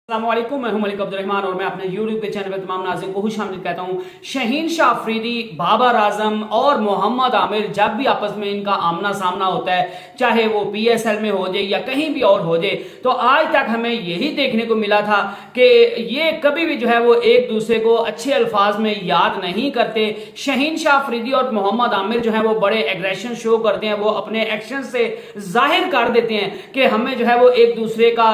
अस्सलामुअलैकुम, मैं हूं मलिक अब्दुर्रहमान और मैं अपने यूट्यूब के चैनल पर तमाम नाज़रीन को खुशामदीद कहता हूं। शहीन शाह अफरीदी, बाबर आजम और मोहम्मद आमिर जब भी आपस में इनका आमना सामना होता है, चाहे वो PSL में हो जाए या कहीं भी और हो जाए, तो आज तक हमें यही देखने को मिला था कि ये कभी भी जो है वो एक दूसरे को अच्छे अल्फाज में याद नहीं करते। शहीन शाह अफरीदी और मोहम्मद आमिर जो है वो बड़े एग्रेशन शो करते हैं, वो अपने एक्शन से जाहिर कर देते हैं कि हमें जो है वो एक दूसरे का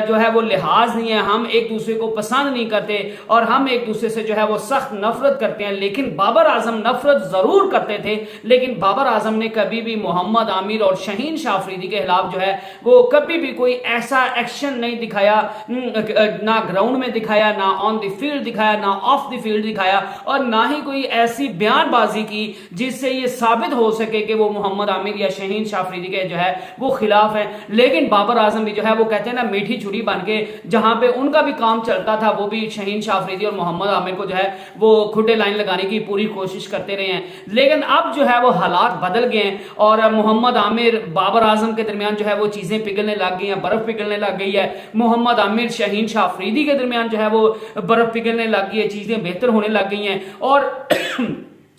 जो है वो लिहाज नहीं है, हम एक दूसरे को पसंद नहीं करते और हम एक दूसरे से जो है वो सख्त नफरत करते हैं। लेकिन बाबर आजम नफरत जरूर करते थे, लेकिन बाबर आजम ने कभी भी मोहम्मद आमिर और शहीन शाह अफरीदी के खिलाफ जो है वो कभी भी कोई ऐसा एक्शन नहीं दिखाया, ना ग्राउंड में दिखाया, ना ऑन द फील्ड दिखाया, ना ऑफ द फील्ड दिखाया, और ना ही कोई ऐसी बयानबाजी की जिससे ये साबित हो सके कि वो मोहम्मद आमिर या शहीन शाह अफरीदी के जो है वो खिलाफ है। लेकिन बाबर आजम भी जो है वो कहते हैं ना, मीठी छुरी बन के जहां पे उनका भी काम चलता था, वो भी शहीन शाह अफरीदी और मोहम्मद आमिर को जो है वो खुडे लाइन लगाने की पूरी कोशिश करते रहे हैं। लेकिन अब जो है वो हालात बदल गए हैं और मोहम्मद आमिर बाबर आजम के दरमियान जो है वो चीजें पिघलने लग गई हैं, बर्फ पिघलने लग गई है। मोहम्मद आमिर शहीन शाह अफरीदी के दरमियान जो है वो बर्फ पिघलने लग गई है, चीजें बेहतर होने लग गई हैं। और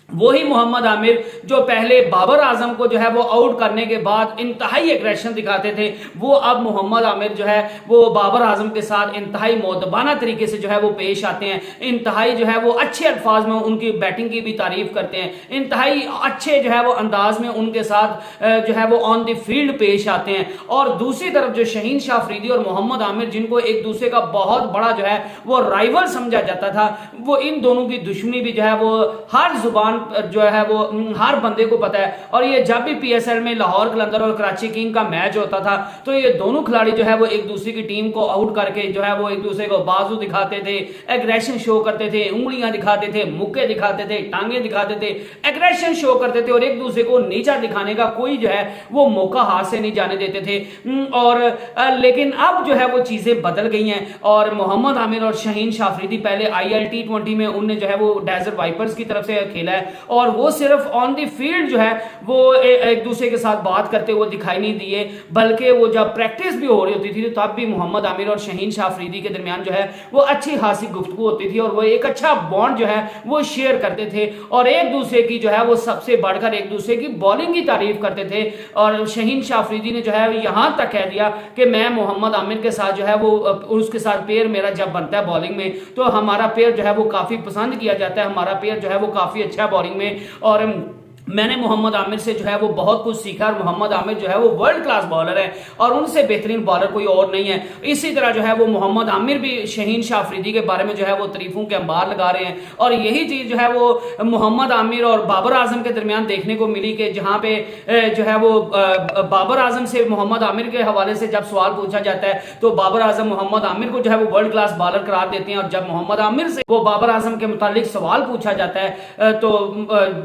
वही मोहम्मद आमिर जो पहले बाबर आजम को जो है वो आउट करने के बाद इंतहाई एग्रेशन दिखाते थे, वो अब मोहम्मद आमिर जो है वो बाबर आजम के साथ इंतहाई मौदबाना तरीके से जो है वो पेश आते हैं। इंतहाई जो है वो अच्छे अल्फाज में उनकी बैटिंग की भी तारीफ करते हैं, इंतहाई अच्छे जो है वो अंदाज में उनके साथ जो है वो ऑन द फील्ड पेश आते हैं। और दूसरी तरफ जो शहीन शाह अफरीदी और मोहम्मद आमिर, जिनको एक दूसरे का बहुत बड़ा जो है वो राइवल समझा जाता था, वो इन दोनों की दुश्मनी भी जो है वो हर जुबान जो है वो हर बंदे को पता है। और ये जब भी PSL में लाहौर कलंदर और कराची किंग का मैच होता था, तो ये दोनों खिलाड़ी जो है वो एक दूसरे की टीम को आउट करके जो है वो एक दूसरे को बाजू दिखाते थे, एग्रेशन शो करते थे, उंगलियां दिखाते थे, मुक्के दिखाते थे, टांगे दिखाते थे, एग्रेशन शो करते थे और एक दूसरे को नीचा दिखाने का कोई जो है वो मौका हाथ से नहीं जाने देते थे। और लेकिन अब जो है वो चीजें बदल गई हैं और मोहम्मद आमिर और शहीन शाह अफरीदी पहले IL T20 में उनने जो है वो डेजर्ट वाइपर्स की तरफ से खेला है और वो सिर्फ ऑन द फील्ड जो है वो एक दूसरे के साथ बात करते हुए दिखाई नहीं दिए, बल्कि वो जब प्रैक्टिस भी हो रही होती थी तब भी मोहम्मद आमिर और शहीन शाह अफरीदी के दरमियान जो है वो अच्छी खासी गुफ्तगू होती थी और वो एक अच्छा बॉन्ड जो है वो शेयर करते थे और एक दूसरे की जो है वो सबसे बढ़कर एक दूसरे की बॉलिंग की तारीफ करते थे। और शहीन शाह अफरीदी ने जो है यहां तक कह दिया कि मैं मोहम्मद आमिर के साथ जो है वो उसके साथ पेयर मेरा जब बनता है बॉलिंग में, तो हमारा पेयर जो है वो काफी पसंद किया जाता है, हमारा पेयर जो है वो काफी अच्छा बॉलिंग में। और मैंने मोहम्मद आमिर से जो है वो बहुत कुछ सीखा और मोहम्मद आमिर जो है वो वर्ल्ड क्लास बॉलर है और उनसे बेहतरीन बॉलर कोई और नहीं है। इसी तरह जो है वो मोहम्मद आमिर भी शहीन शाह अफरीदी के बारे में जो है वो तारीफों के अंबार लगा रहे हैं। और यही चीज जो है वो मोहम्मद आमिर और बाबर आजम के दरमियान देखने को मिली कि जहां पे जो है वो बाबर आजम से मोहम्मद आमिर के हवाले से जब सवाल पूछा जाता है तो बाबर आजम मोहम्मद आमिर को जो है वो वर्ल्ड क्लास बॉलर करार देते हैं, और जब मोहम्मद आमिर से वो बाबर आजम के मुतालिक सवाल पूछा जाता है तो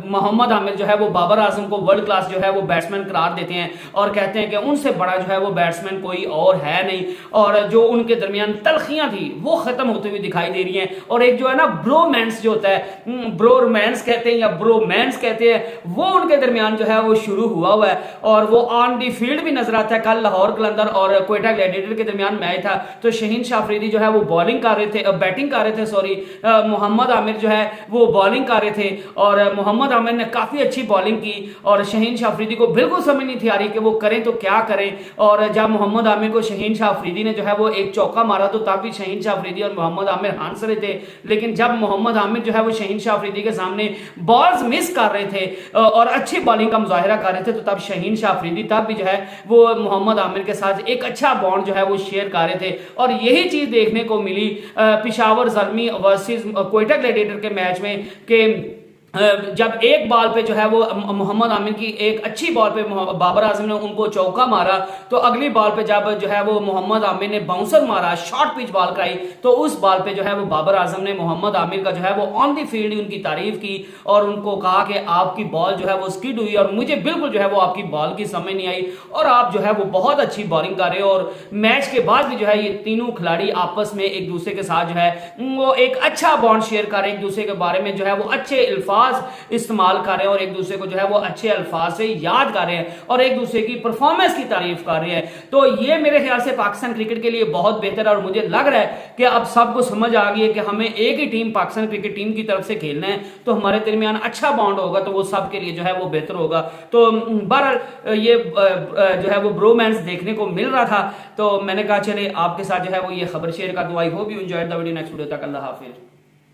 मोहम्मद आमिर जो है वो बाबर आजम को वर्ल्ड क्लास जो है वो बैट्समैन करार देते हैं और कहते हैं कि उनसे बड़ा जो है वो बैट्समैन कोई और है नहीं। और जो उनके दरमियान तलखियां थी वो खत्म होती हुई दिखाई दे रही हैं और एक जो है ना ब्रोमैंस जो होता है, ब्रोमैंस कहते हैं या ब्रोमैंस कहते हैं, वो उनके दरमियान जो है वो शुरू हुआ है और वो ऑन दी फील्ड भी नजर आता है। कल लाहौर कलंदर और क्वेटा ग्लैडिएटर के दरमियान मैच था तो शहीन शाह अफरीदी जो है वो बॉलिंग कर रहे थे, बैटिंग कर रहे थे, सॉरी, मोहम्मद आमिर जो है वो बॉलिंग कर रहे थे और मोहम्मद आमिर ने काफी अच्छी बॉलिंग की और शहीन शाह अफरीदी को बिल्कुल समझ नहीं थी आ रही कि वो करें तो क्या करें। और जब मोहम्मद आमिर को शहीन शाह अफरीदी ने जो है वो एक चौका मारा तो तब भी शहीन शाह अफरीदी और मोहम्मद आमिर हंस रहे थे। लेकिन जब मोहम्मद आमिर जो है वो शहीन शाह अफरीदी के सामने बॉल्स मिस कर रहे थे और अच्छी बॉलिंग का मुजाहिरा कर रहे थे तो तब शहीन शाह अफरीदी तब भी जो है वो मोहम्मद आमिर के साथ एक अच्छा बॉन्ड जो है वो शेयर कर रहे थे। और यही चीज देखने को मिली पेशावर ज़ल्मी वर्सेस क्वेटा ग्लैडिएटर के मैच में कि जब एक बॉल पे जो है वो मोहम्मद आमिर की एक अच्छी बॉल पे बाबर आजम ने उनको चौका मारा, तो अगली बॉल पे जब जो है वो मोहम्मद आमिर ने बाउंसर मारा, शॉर्ट पिच बॉल कराई, तो उस बॉल पे जो है वो बाबर आजम ने मोहम्मद आमिर का जो है वो ऑन दी फील्ड उनकी तारीफ की और उनको कहा कि आपकी बॉल जो है वो स्किड हुई और मुझे बिल्कुल जो है वो आपकी बॉल की समझ नहीं आई और आप जो है वो बहुत अच्छी बॉलिंग कर रहे हो। और मैच के बाद भी जो है ये तीनों खिलाड़ी आपस में एक दूसरे के साथ जो है वो एक अच्छा बॉन्ड शेयर कर रहे हैं, एक दूसरे के बारे में जो है वो अच्छे अल्फाज अल्फाज इस्तेमाल कर रहे हैं और एक दूसरे को जो है वो अच्छे अल्फाज से याद कर रहे हैं और एक दूसरे की परफॉर्मेंस की तारीफ कर रहे हैं। तो ये मेरे ख्याल से पाकिस्तान क्रिकेट के लिए बहुत बेहतर है और मुझे लग रहा है कि अब सबको समझ आ गई है कि हमें एक ही टीम पाकिस्तान क्रिकेट टीम की तरफ से खेलना है, तो हमारे दरमियान अच्छा बॉन्ड होगा तो वो सबके लिए जो है वो बेहतर होगा। तो बहरहाल ये जो है वो ब्रोमैंस देखने को मिल रहा था, तो मैंने कहा चले आपके साथ जो है वो ये खबर शेयर कर दूं। I hope you enjoyed the video. Next video तक अल्लाह हाफिज।